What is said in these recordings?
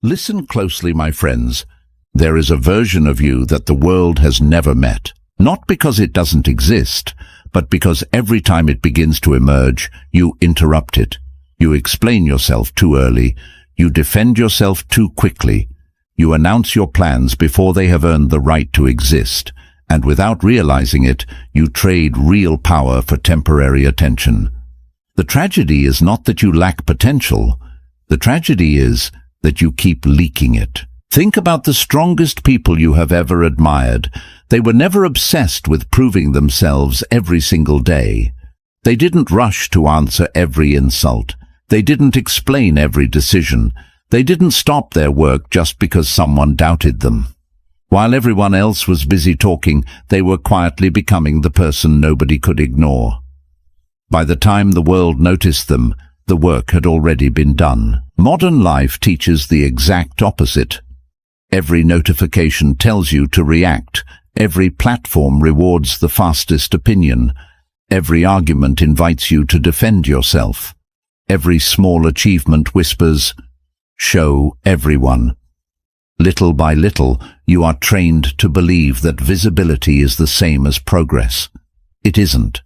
Listen closely, my friends. There is a version of you that the world has never met. Not because it doesn't exist, but because every time it begins to emerge, you interrupt it. You explain yourself too early. You defend yourself too quickly. You announce your plans before they have earned the right to exist. And without realizing it, you trade real power for temporary attention. The tragedy is not that you lack potential. The tragedy is that you keep leaking it. Think about the strongest people you have ever admired. They were never obsessed with proving themselves every single day. They didn't rush to answer every insult. They didn't explain every decision. They didn't stop their work just because someone doubted them. While everyone else was busy talking, they were quietly becoming the person nobody could ignore. By the time the world noticed them, the work had already been done. Modern life teaches the exact opposite. Every notification tells you to react. Every platform rewards the fastest opinion. Every argument invites you to defend yourself. Every small achievement whispers, "Show everyone." Little by little, you are trained to believe that visibility is the same as progress. It isn't.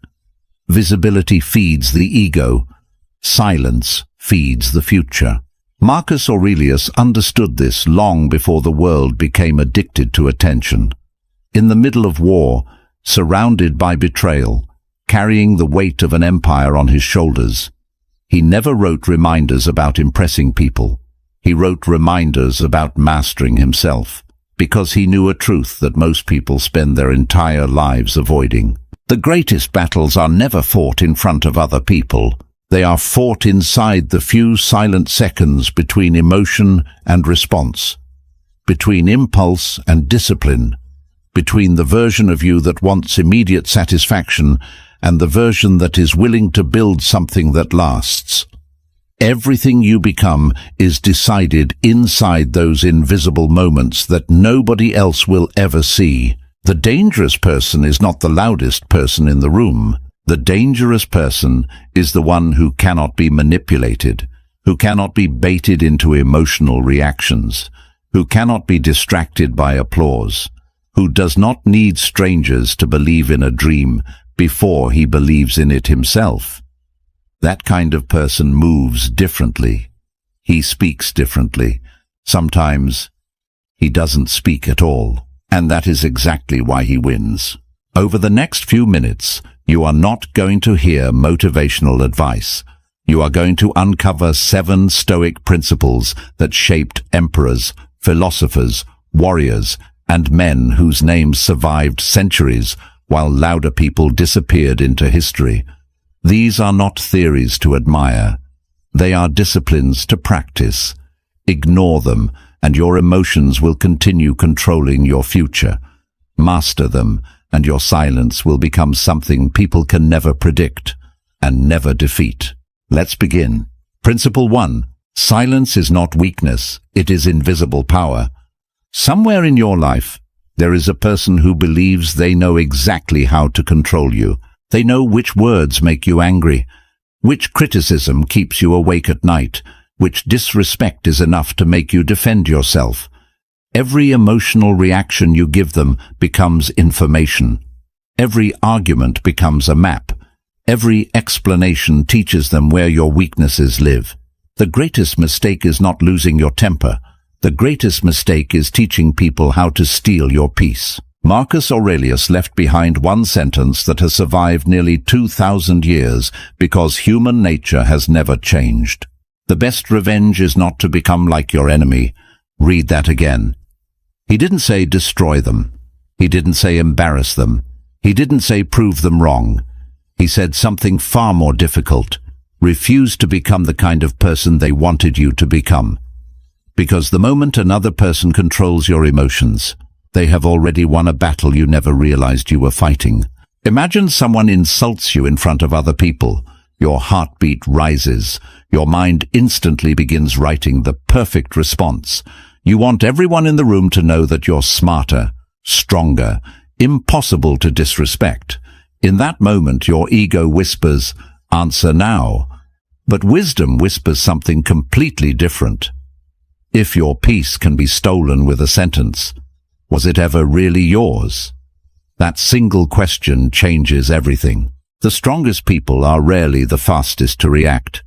Visibility feeds the ego. Silence feeds the future. Marcus Aurelius understood this long before the world became addicted to attention. In the middle of war, surrounded by betrayal, carrying the weight of an empire on his shoulders, he never wrote reminders about impressing people. He wrote reminders about mastering himself, because he knew a truth that most people spend their entire lives avoiding. The greatest battles are never fought in front of other people. They are fought inside the few silent seconds between emotion and response, between impulse and discipline, between the version of you that wants immediate satisfaction and the version that is willing to build something that lasts. Everything you become is decided inside those invisible moments that nobody else will ever see. The dangerous person is not the loudest person in the room. The dangerous person is the one who cannot be manipulated, who cannot be baited into emotional reactions, who cannot be distracted by applause, who does not need strangers to believe in a dream before he believes in it himself. That kind of person moves differently. He speaks differently. Sometimes he doesn't speak at all. And that is exactly why he wins. Over the next few minutes, you are not going to hear motivational advice. You are going to uncover 7 Stoic principles that shaped emperors, philosophers, warriors, and men whose names survived centuries while louder people disappeared into history. These are not theories to admire. They are disciplines to practice. Ignore them, and your emotions will continue controlling your future. Master them, and your silence will become something people can never predict and never defeat. Let's begin. Principle 1. Silence is not weakness, it is invisible power. Somewhere in your life, there is a person who believes they know exactly how to control you. They know which words make you angry, which criticism keeps you awake at night, which disrespect is enough to make you defend yourself. Every emotional reaction you give them becomes information. Every argument becomes a map. Every explanation teaches them where your weaknesses live. The greatest mistake is not losing your temper. The greatest mistake is teaching people how to steal your peace. Marcus Aurelius left behind one sentence that has survived nearly 2,000 years because human nature has never changed. The best revenge is not to become like your enemy. Read that again. He didn't say destroy them. He didn't say embarrass them. He didn't say prove them wrong. He said something far more difficult. Refuse to become the kind of person they wanted you to become. Because the moment another person controls your emotions, they have already won a battle you never realized you were fighting. Imagine someone insults you in front of other people. Your heartbeat rises. Your mind instantly begins writing the perfect response. You want everyone in the room to know that you're smarter, stronger, impossible to disrespect. In that moment, your ego whispers, "Answer now." But wisdom whispers something completely different. If your peace can be stolen with a sentence, was it ever really yours? That single question changes everything. The strongest people are rarely the fastest to react.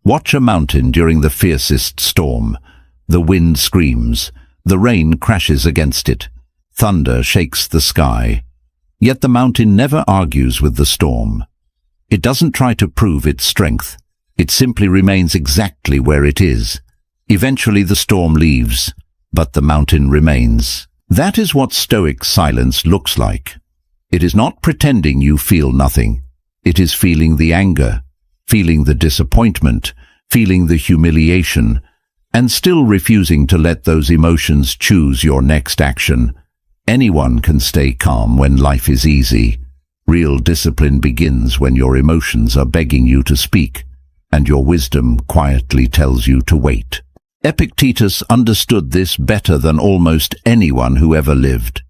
Watch a mountain during the fiercest storm. The wind screams, the rain crashes against it, thunder shakes the sky. Yet the mountain never argues with the storm. It doesn't try to prove its strength. It simply remains exactly where it is. Eventually the storm leaves, but the mountain remains. That is what Stoic silence looks like. It is not pretending you feel nothing. It is feeling the anger, feeling the disappointment, feeling the humiliation, and still refusing to let those emotions choose your next action. Anyone can stay calm when life is easy. Real discipline begins when your emotions are begging you to speak, and your wisdom quietly tells you to wait. Epictetus understood this better than almost anyone who ever lived.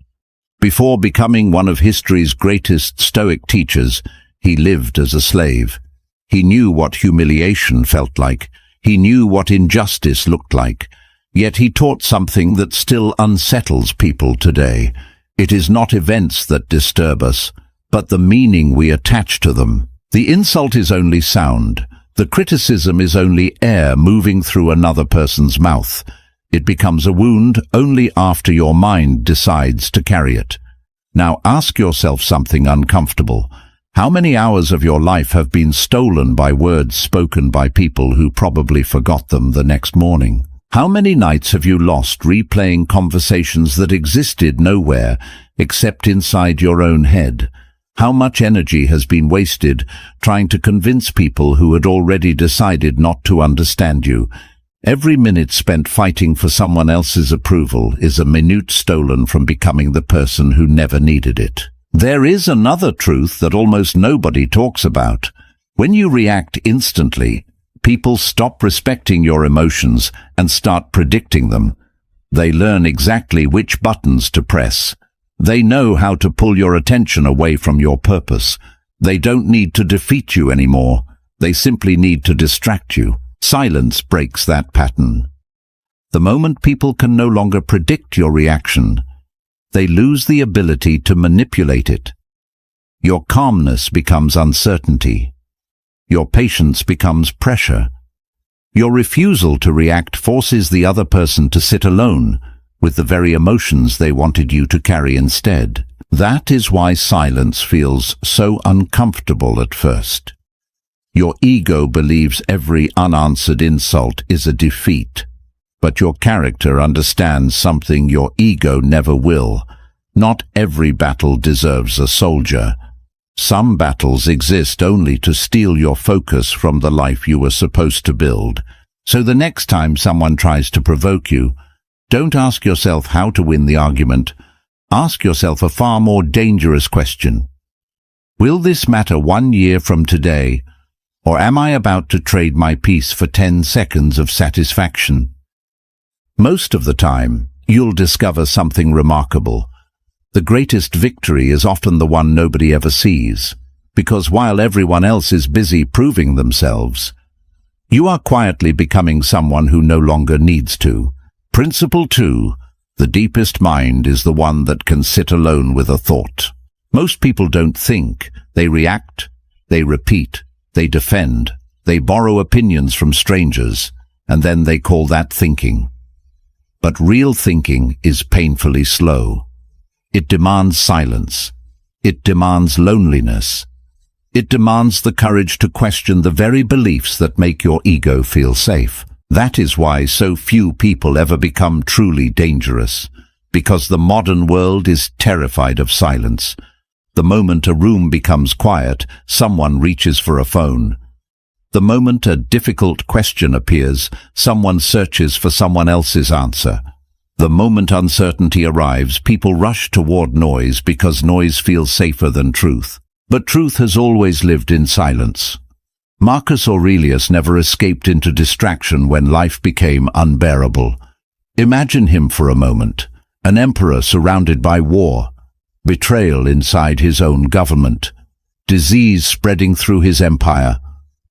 Before becoming one of history's greatest Stoic teachers, he lived as a slave. He knew what humiliation felt like. He knew what injustice looked like. Yet he taught something that still unsettles people today. It is not events that disturb us, but the meaning we attach to them. The insult is only sound. The criticism is only air moving through another person's mouth. It becomes a wound only after your mind decides to carry it. Now ask yourself something uncomfortable. How many hours of your life have been stolen by words spoken by people who probably forgot them the next morning? How many nights have you lost replaying conversations that existed nowhere except inside your own head? How much energy has been wasted trying to convince people who had already decided not to understand you? Every minute spent fighting for someone else's approval is a minute stolen from becoming the person who never needed it. There is another truth that almost nobody talks about. When you react instantly, people stop respecting your emotions and start predicting them. They learn exactly which buttons to press. They know how to pull your attention away from your purpose. They don't need to defeat you anymore. They simply need to distract you. Silence breaks that pattern. The moment people can no longer predict your reaction, they lose the ability to manipulate it. Your calmness becomes uncertainty. Your patience becomes pressure. Your refusal to react forces the other person to sit alone with the very emotions they wanted you to carry instead. That is why silence feels so uncomfortable at first. Your ego believes every unanswered insult is a defeat, but your character understands something your ego never will. Not every battle deserves a soldier. Some battles exist only to steal your focus from the life you were supposed to build. So the next time someone tries to provoke you, don't ask yourself how to win the argument. Ask yourself a far more dangerous question. Will this matter 1 year from today, or am I about to trade my peace for 10 seconds of satisfaction? Most of the time, you'll discover something remarkable. The greatest victory is often the one nobody ever sees, because while everyone else is busy proving themselves, you are quietly becoming someone who no longer needs to. Principle 2. The deepest mind is the one that can sit alone with a thought. Most people don't think. They react, they repeat, they defend, they borrow opinions from strangers, and then they call that thinking. But real thinking is painfully slow. It demands silence. It demands loneliness. It demands the courage to question the very beliefs that make your ego feel safe. That is why so few people ever become truly dangerous, because the modern world is terrified of silence. The moment a room becomes quiet, someone reaches for a phone. The moment a difficult question appears, someone searches for someone else's answer. The moment uncertainty arrives, people rush toward noise because noise feels safer than truth. But truth has always lived in silence. Marcus Aurelius never escaped into distraction when life became unbearable. Imagine him for a moment, an emperor surrounded by war, betrayal inside his own government, disease spreading through his empire,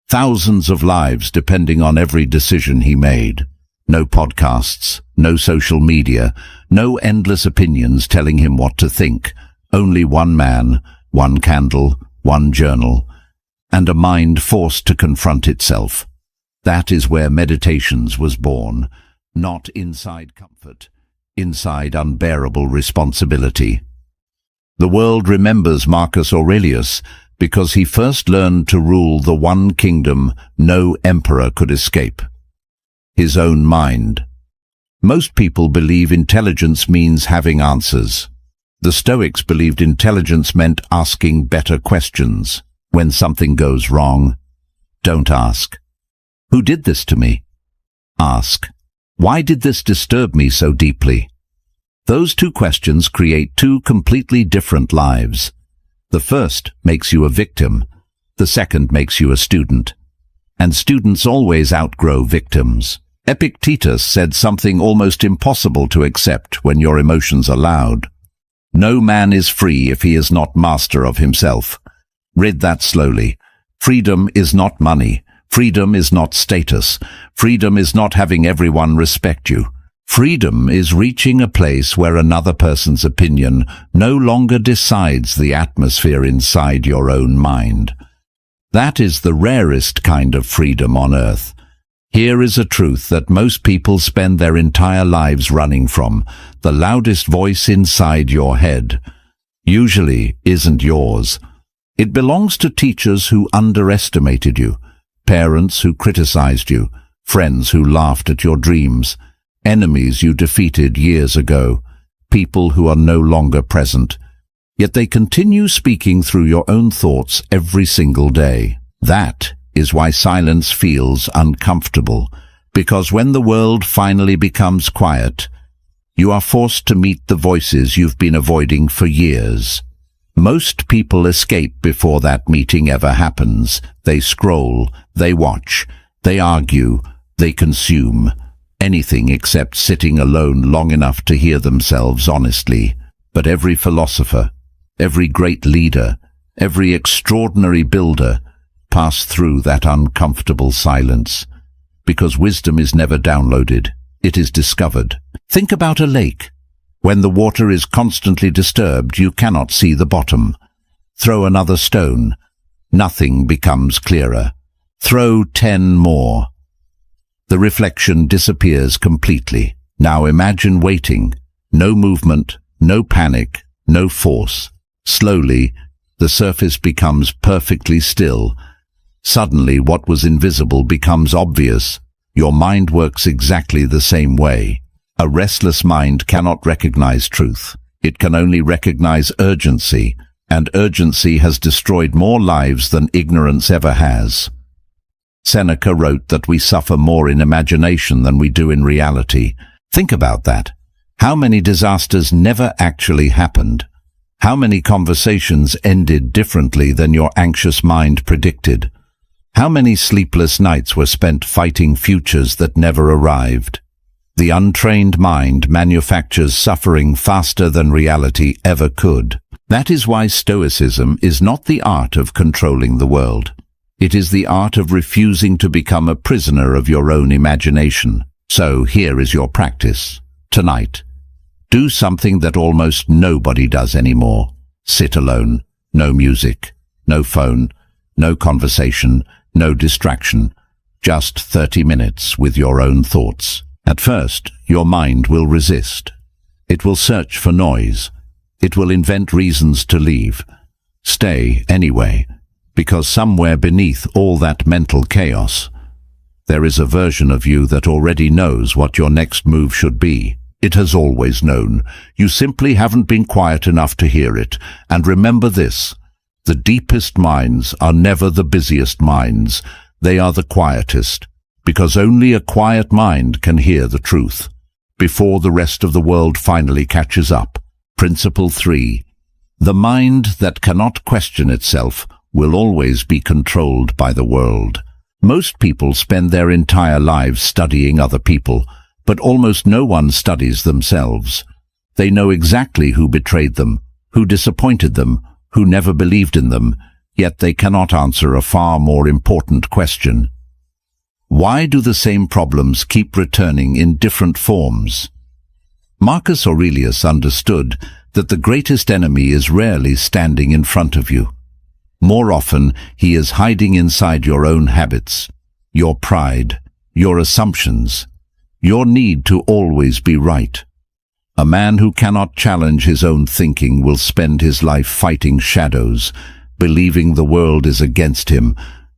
thousands of lives depending on every decision he made. No podcasts, no social media, no endless opinions telling him what to think. Only one man, one candle, one journal, and a mind forced to confront itself. That is where Meditations was born, not inside comfort, inside unbearable responsibility. The world remembers Marcus Aurelius because he first learned to rule the one kingdom no emperor could escape: his own mind. Most people believe intelligence means having answers. The Stoics believed intelligence meant asking better questions. When something goes wrong, don't ask, "Who did this to me?" Ask, "Why did this disturb me so deeply?" Those two questions create two completely different lives. The first makes you a victim. The second makes you a student. And students always outgrow victims. Epictetus said something almost impossible to accept when your emotions are loud. No man is free if he is not master of himself. Read that slowly. Freedom is not money. Freedom is not status. Freedom is not having everyone respect you. Freedom is reaching a place where another person's opinion no longer decides the atmosphere inside your own mind. That is the rarest kind of freedom on earth. Here is a truth that most people spend their entire lives running from. The loudest voice inside your head usually isn't yours. It belongs to teachers who underestimated you, parents who criticized you, friends who laughed at your dreams, enemies you defeated years ago, people who are no longer present. Yet they continue speaking through your own thoughts every single day. That is why silence feels uncomfortable, because when the world finally becomes quiet, you are forced to meet the voices you've been avoiding for years. Most people escape before that meeting ever happens. They scroll, they watch, they argue, they consume. Anything except sitting alone long enough to hear themselves honestly. But every philosopher, every great leader, every extraordinary builder passed through that uncomfortable silence. Because wisdom is never downloaded, it is discovered. Think about a lake. When the water is constantly disturbed, you cannot see the bottom. Throw another stone. Nothing becomes clearer. Throw 10 more. The reflection disappears completely. Now imagine waiting. No movement, no panic, no force. Slowly, the surface becomes perfectly still. Suddenly, what was invisible becomes obvious. Your mind works exactly the same way. A restless mind cannot recognize truth. It can only recognize urgency, and urgency has destroyed more lives than ignorance ever has. Seneca wrote that we suffer more in imagination than we do in reality. Think about that. How many disasters never actually happened? How many conversations ended differently than your anxious mind predicted? How many sleepless nights were spent fighting futures that never arrived? The untrained mind manufactures suffering faster than reality ever could. That is why Stoicism is not the art of controlling the world. It is the art of refusing to become a prisoner of your own imagination. So here is your practice. Tonight, do something that almost nobody does anymore. Sit alone. No music, no phone, no conversation, no distraction. Just 30 minutes with your own thoughts. At first, your mind will resist. It will search for noise. It will invent reasons to leave. Stay anyway, because somewhere beneath all that mental chaos, there is a version of you that already knows what your next move should be. It has always known. You simply haven't been quiet enough to hear it. And remember this, the deepest minds are never the busiest minds. They are the quietest, because only a quiet mind can hear the truth, before the rest of the world finally catches up. Principle 3. The mind that cannot question itself will always be controlled by the world. Most people spend their entire lives studying other people, but almost no one studies themselves. They know exactly who betrayed them, who disappointed them, who never believed in them, yet they cannot answer a far more important question. Why do the same problems keep returning in different forms? Marcus Aurelius understood that the greatest enemy is rarely standing in front of you. More often, he is hiding inside your own habits, your pride, your assumptions, your need to always be right. A man who cannot challenge his own thinking will spend his life fighting shadows, believing the world is against him,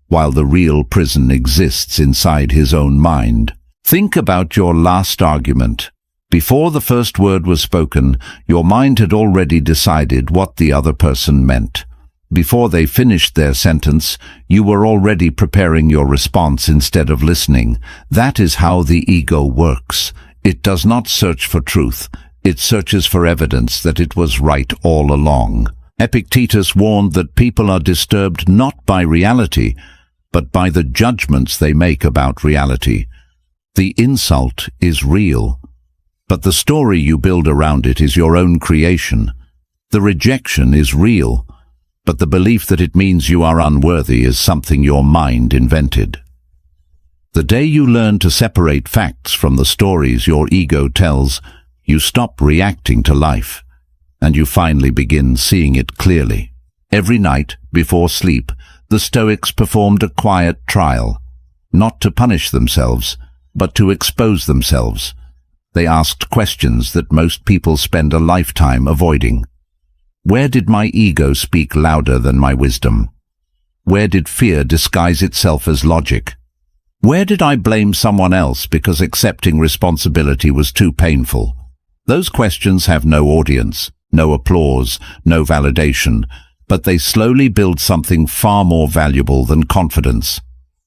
while the real prison exists inside his own mind. Think about your last argument. Before the first word was spoken, your mind had already decided what the other person meant. Before they finished their sentence, you were already preparing your response instead of listening. That is how the ego works. It does not search for truth. It searches for evidence that it was right all along. Epictetus warned that people are disturbed not by reality, but by the judgments they make about reality. The insult is real, but the story you build around it is your own creation. The rejection is real, but the belief that it means you are unworthy is something your mind invented. The day you learn to separate facts from the stories your ego tells, you stop reacting to life, and you finally begin seeing it clearly. Every night, before sleep, the Stoics performed a quiet trial, not to punish themselves, but to expose themselves. They asked questions that most people spend a lifetime avoiding. Where did my ego speak louder than my wisdom? Where did fear disguise itself as logic? Where did I blame someone else because accepting responsibility was too painful? Those questions have no audience, no applause, no validation, but they slowly build something far more valuable than confidence.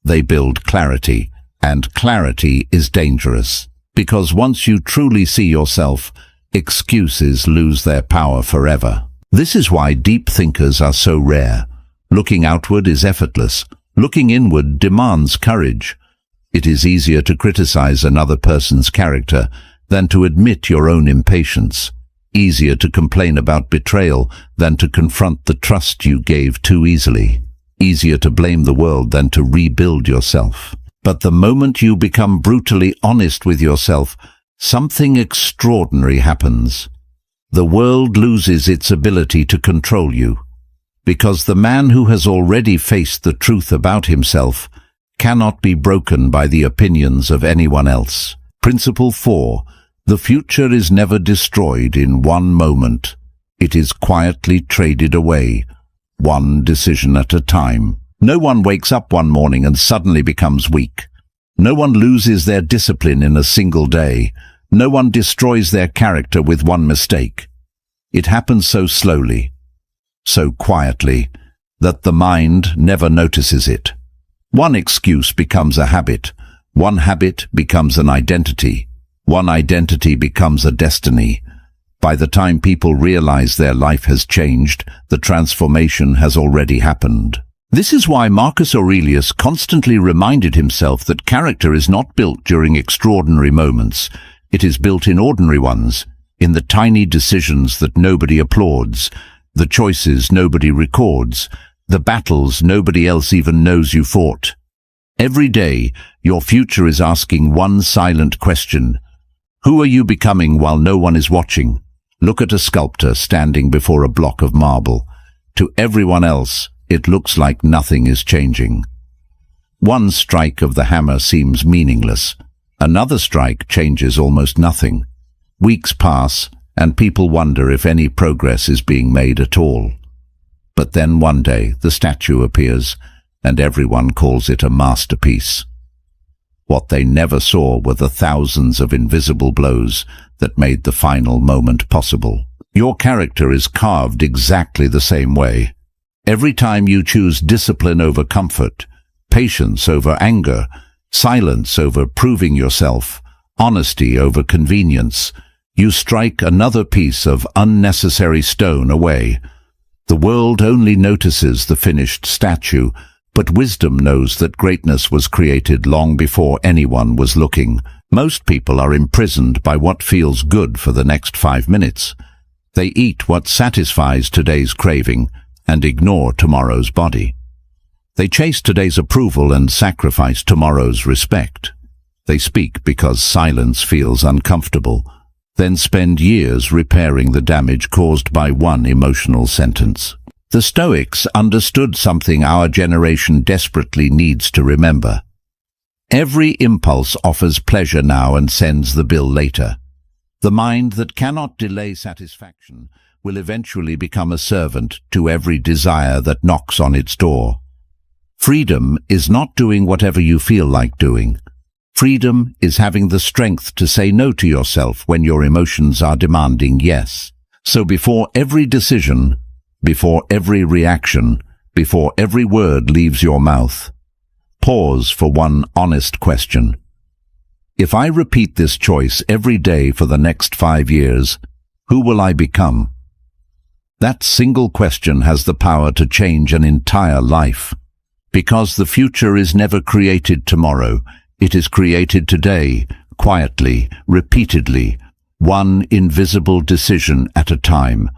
They build clarity, and clarity is dangerous, because once you truly see yourself, excuses lose their power forever. This is why deep thinkers are so rare. Looking outward is effortless. Looking inward demands courage. It is easier to criticize another person's character than to admit your own impatience. Easier to complain about betrayal than to confront the trust you gave too easily. Easier to blame the world than to rebuild yourself. But the moment you become brutally honest with yourself, something extraordinary happens. The world loses its ability to control you, because the man who has already faced the truth about himself cannot be broken by the opinions of anyone else. Principle 4. The future is never destroyed in one moment. It is quietly traded away, one decision at a time. No one wakes up one morning and suddenly becomes weak. No one loses their discipline in a single day. No one destroys their character with one mistake. It happens so slowly, so quietly, that the mind never notices it. One excuse becomes a habit. One habit becomes an identity. One identity becomes a destiny. By the time people realize their life has changed, the transformation has already happened. This is why Marcus Aurelius constantly reminded himself that character is not built during extraordinary moments. It is built in ordinary ones, in the tiny decisions that nobody applauds, the choices nobody records, the battles nobody else even knows you fought. Every day, your future is asking one silent question. Who are you becoming while no one is watching? Look at a sculptor standing before a block of marble. To everyone else, it looks like nothing is changing. One strike of the hammer seems meaningless. Another strike changes almost nothing. Weeks pass, and people wonder if any progress is being made at all. But then one day the statue appears, and everyone calls it a masterpiece. What they never saw were the thousands of invisible blows that made the final moment possible. Your character is carved exactly the same way. Every time you choose discipline over comfort, patience over anger, silence over proving yourself, honesty over convenience, you strike another piece of unnecessary stone away. The world only notices the finished statue, but wisdom knows that greatness was created long before anyone was looking. Most people are imprisoned by what feels good for the next 5 minutes. They eat what satisfies today's craving and ignore tomorrow's body. They chase today's approval and sacrifice tomorrow's respect. They speak because silence feels uncomfortable, then spend years repairing the damage caused by one emotional sentence. The Stoics understood something our generation desperately needs to remember. Every impulse offers pleasure now and sends the bill later. The mind that cannot delay satisfaction will eventually become a servant to every desire that knocks on its door. Freedom is not doing whatever you feel like doing. Freedom is having the strength to say no to yourself when your emotions are demanding yes. So before every decision, before every reaction, before every word leaves your mouth, pause for one honest question. If I repeat this choice every day for the next 5 years, who will I become? That single question has the power to change an entire life. Because the future is never created tomorrow, it is created today, quietly, repeatedly, one invisible decision at a time.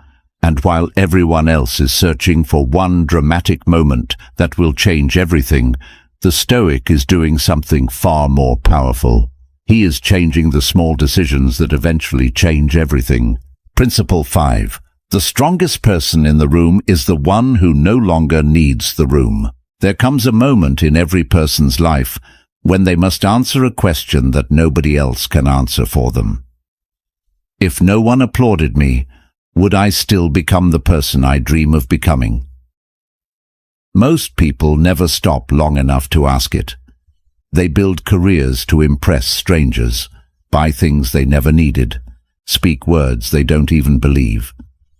And while everyone else is searching for one dramatic moment that will change everything, the Stoic is doing something far more powerful. He is changing the small decisions that eventually change everything. Principle 5. The strongest person in the room is the one who no longer needs the room. There comes a moment in every person's life when they must answer a question that nobody else can answer for them. If no one applauded me, would I still become the person I dream of becoming? Most people never stop long enough to ask it. They build careers to impress strangers, buy things they never needed, speak words they don't even believe,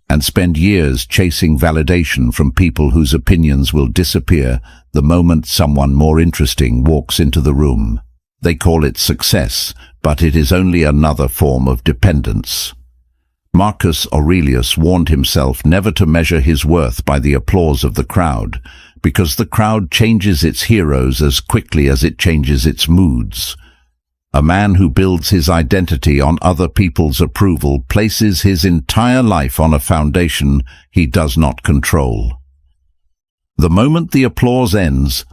and spend years chasing validation from people whose opinions will disappear the moment someone more interesting walks into the room. They call it success, but it is only another form of dependence. Marcus Aurelius warned himself never to measure his worth by the applause of the crowd, because the crowd changes its heroes as quickly as it changes its moods. A man who builds his identity on other people's approval places his entire life on a foundation he does not control. The moment the applause ends,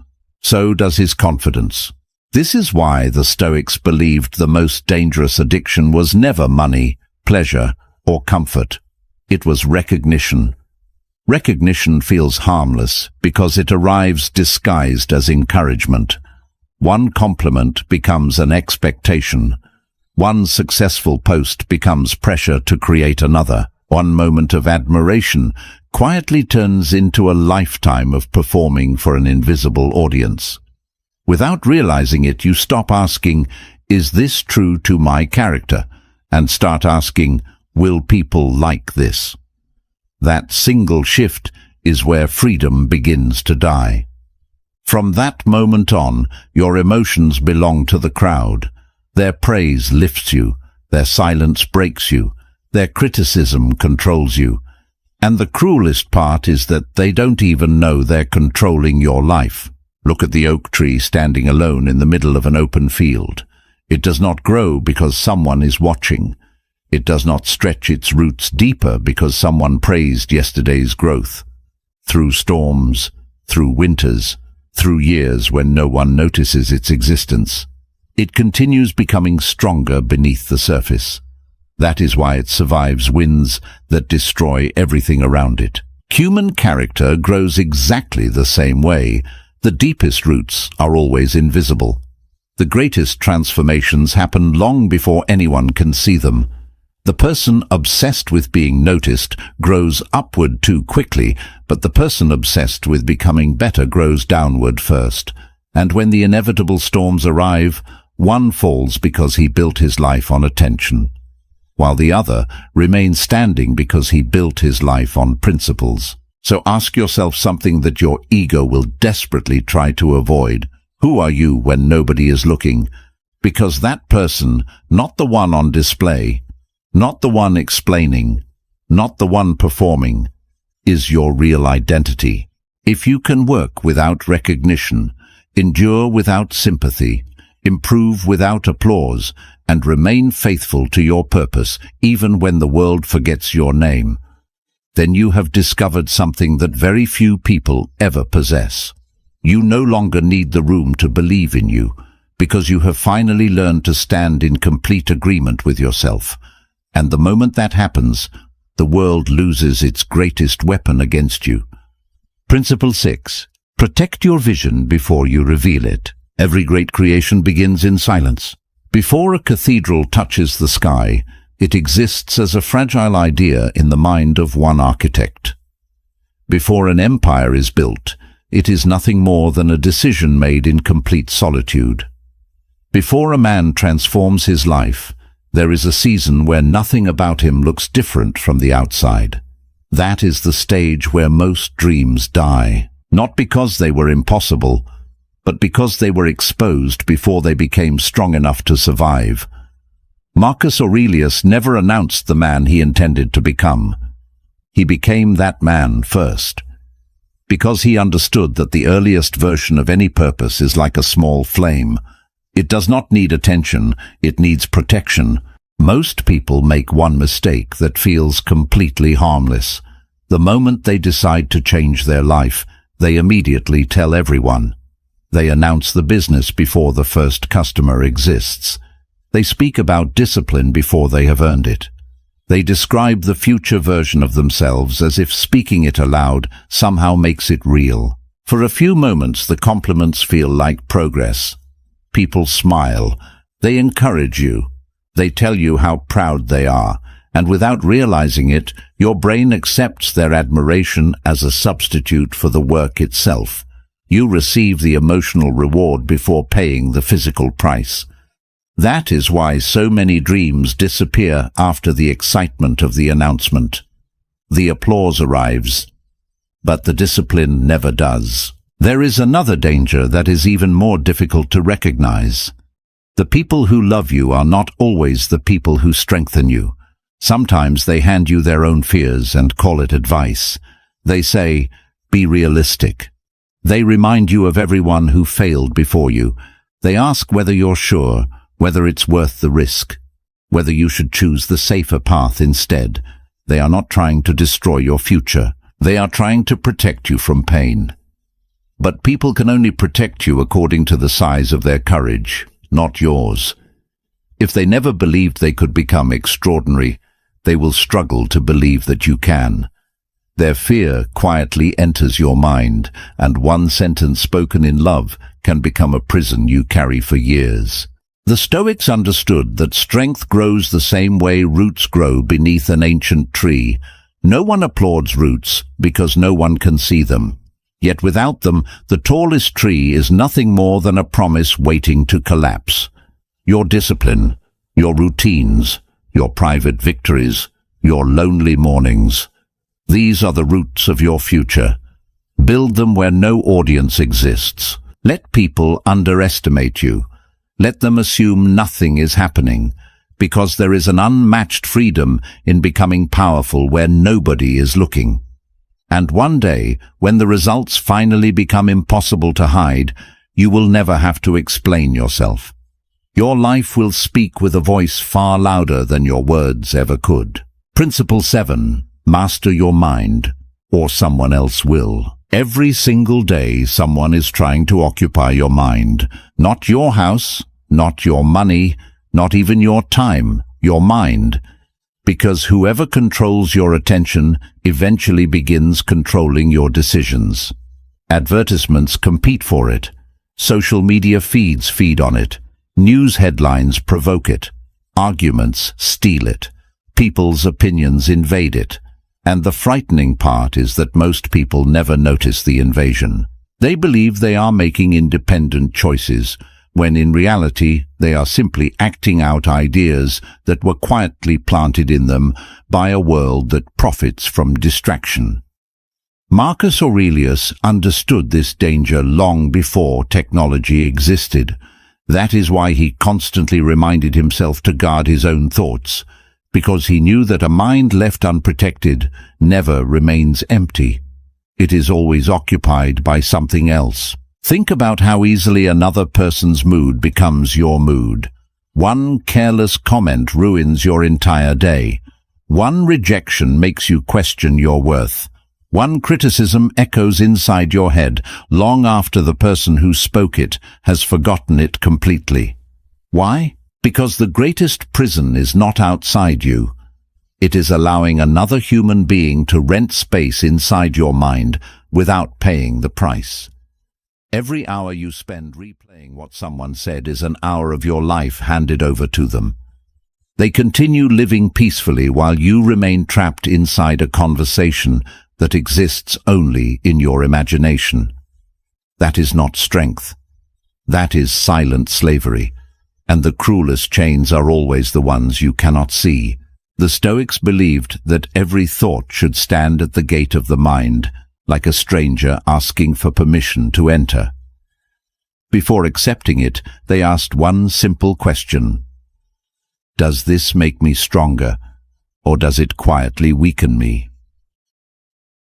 so does his confidence. This is why the Stoics believed the most dangerous addiction was never money, pleasure, or comfort. It was recognition. Recognition feels harmless because it arrives disguised as encouragement. One compliment becomes an expectation. One successful post becomes pressure to create another. One moment of admiration quietly turns into a lifetime of performing for an invisible audience. Without realizing it, you stop asking, "Is this true to my character?" and start asking, "Will people like this?" That single shift is where freedom begins to die. From that moment on, your emotions belong to the crowd. Their praise lifts you, their silence breaks you, their criticism controls you. And the cruelest part is that they don't even know they're controlling your life. Look at the oak tree standing alone in the middle of an open field. It does not grow because someone is watching. It does not stretch its roots deeper because someone praised yesterday's growth. Through storms, through winters, through years when no one notices its existence, it continues becoming stronger beneath the surface. That is why it survives winds that destroy everything around it. Human character grows exactly the same way. The deepest roots are always invisible. The greatest transformations happen long before anyone can see them. The person obsessed with being noticed grows upward too quickly, but the person obsessed with becoming better grows downward first. And when the inevitable storms arrive, one falls because he built his life on attention, while the other remains standing because he built his life on principles. So ask yourself something that your ego will desperately try to avoid. Who are you when nobody is looking? Because that person, not the one on display, not the one explaining, not the one performing, is your real identity. If you can work without recognition, endure without sympathy, improve without applause, and remain faithful to your purpose even when the world forgets your name, then you have discovered something that very few people ever possess. You no longer need the room to believe in you, because you have finally learned to stand in complete agreement with yourself. And the moment that happens, the world loses its greatest weapon against you. Principle 6. Protect your vision before you reveal it. Every great creation begins in silence. Before a cathedral touches the sky, it exists as a fragile idea in the mind of one architect. Before an empire is built, it is nothing more than a decision made in complete solitude. Before a man transforms his life, there is a season where nothing about him looks different from the outside. That is the stage where most dreams die, not because they were impossible, but because they were exposed before they became strong enough to survive. Marcus Aurelius never announced the man he intended to become. He became that man first. Because he understood that the earliest version of any purpose is like a small flame. It does not need attention, it needs protection. Most people make one mistake that feels completely harmless. The moment they decide to change their life, they immediately tell everyone. They announce the business before the first customer exists. They speak about discipline before they have earned it. They describe the future version of themselves as if speaking it aloud somehow makes it real. For a few moments, the compliments feel like progress. People smile. They encourage you. They tell you how proud they are, and without realizing it, your brain accepts their admiration as a substitute for the work itself. You receive the emotional reward before paying the physical price. That is why so many dreams disappear after the excitement of the announcement. The applause arrives, but the discipline never does. There is another danger that is even more difficult to recognize. The people who love you are not always the people who strengthen you. Sometimes they hand you their own fears and call it advice. They say, "Be realistic." They remind you of everyone who failed before you. They ask whether you're sure, whether it's worth the risk, whether you should choose the safer path instead. They are not trying to destroy your future. They are trying to protect you from pain. But people can only protect you according to the size of their courage, not yours. If they never believed they could become extraordinary, they will struggle to believe that you can. Their fear quietly enters your mind, and one sentence spoken in love can become a prison you carry for years. The Stoics understood that strength grows the same way roots grow beneath an ancient tree. No one applauds roots because no one can see them. Yet without them, the tallest tree is nothing more than a promise waiting to collapse. Your discipline, your routines, your private victories, your lonely mornings. These are the roots of your future. Build them where no audience exists. Let people underestimate you. Let them assume nothing is happening, because there is an unmatched freedom in becoming powerful where nobody is looking. And one day, when the results finally become impossible to hide, you will never have to explain yourself. Your life will speak with a voice far louder than your words ever could. Principle 7. Master your mind, or someone else will. Every single day, someone is trying to occupy your mind. Not your house, not your money, not even your time, your mind. Because whoever controls your attention eventually begins controlling your decisions. Advertisements compete for it. Social media feeds feed on it. News headlines provoke it. Arguments steal it. People's opinions invade it. And the frightening part is that most people never notice the invasion. They believe they are making independent choices, when in reality they are simply acting out ideas that were quietly planted in them by a world that profits from distraction. Marcus Aurelius understood this danger long before technology existed. That is why he constantly reminded himself to guard his own thoughts, because he knew that a mind left unprotected never remains empty. It is always occupied by something else. Think about how easily another person's mood becomes your mood. One careless comment ruins your entire day. One rejection makes you question your worth. One criticism echoes inside your head long after the person who spoke it has forgotten it completely. Why? Because the greatest prison is not outside you. It is allowing another human being to rent space inside your mind without paying the price. Every hour you spend replaying what someone said is an hour of your life handed over to them. They continue living peacefully while you remain trapped inside a conversation that exists only in your imagination. That is not strength. That is silent slavery, and the cruelest chains are always the ones you cannot see. The Stoics believed that every thought should stand at the gate of the mind, like a stranger asking for permission to enter. Before accepting it, they asked one simple question: does this make me stronger, or does it quietly weaken me?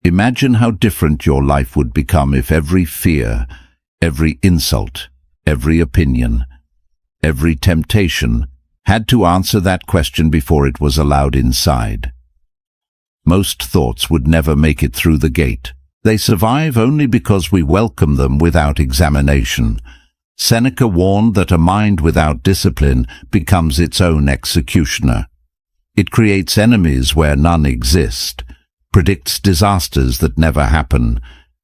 Imagine how different your life would become if every fear, every insult, every opinion, every temptation had to answer that question before it was allowed inside. Most thoughts would never make it through the gate. They survive only because we welcome them without examination. Seneca warned that a mind without discipline becomes its own executioner. It creates enemies where none exist, predicts disasters that never happen,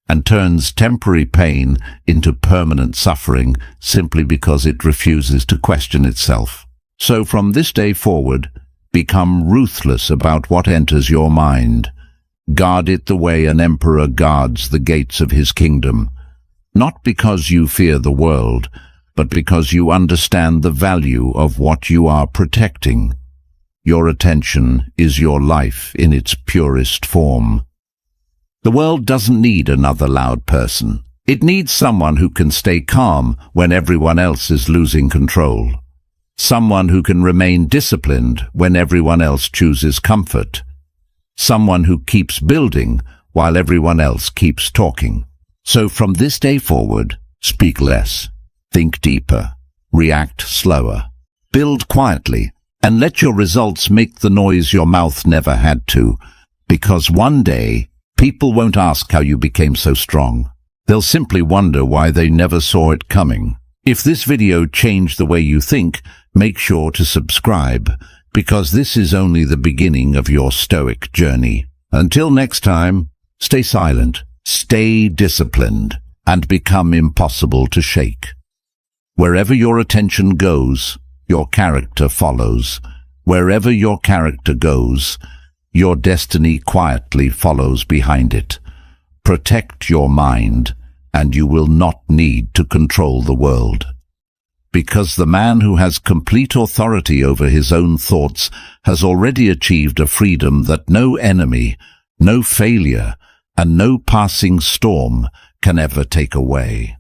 and turns temporary pain into permanent suffering simply because it refuses to question itself. So from this day forward, become ruthless about what enters your mind. Guard it the way an emperor guards the gates of his kingdom, not because you fear the world, but because you understand the value of what you are protecting. Your attention is your life in its purest form. The world doesn't need another loud person. It needs someone who can stay calm when everyone else is losing control. Someone who can remain disciplined when everyone else chooses comfort. Someone who keeps building while everyone else keeps talking. So from this day forward, speak less, think deeper, react slower, build quietly, and let your results make the noise your mouth never had to, because one day, people won't ask how you became so strong. They'll simply wonder why they never saw it coming. If this video changed the way you think, make sure to subscribe, because this is only the beginning of your Stoic journey. Until next time, stay silent, stay disciplined, and become impossible to shake. Wherever your attention goes, your character follows. Wherever your character goes, your destiny quietly follows behind it. Protect your mind, and you will not need to control the world. Because the man who has complete authority over his own thoughts has already achieved a freedom that no enemy, no failure, and no passing storm can ever take away.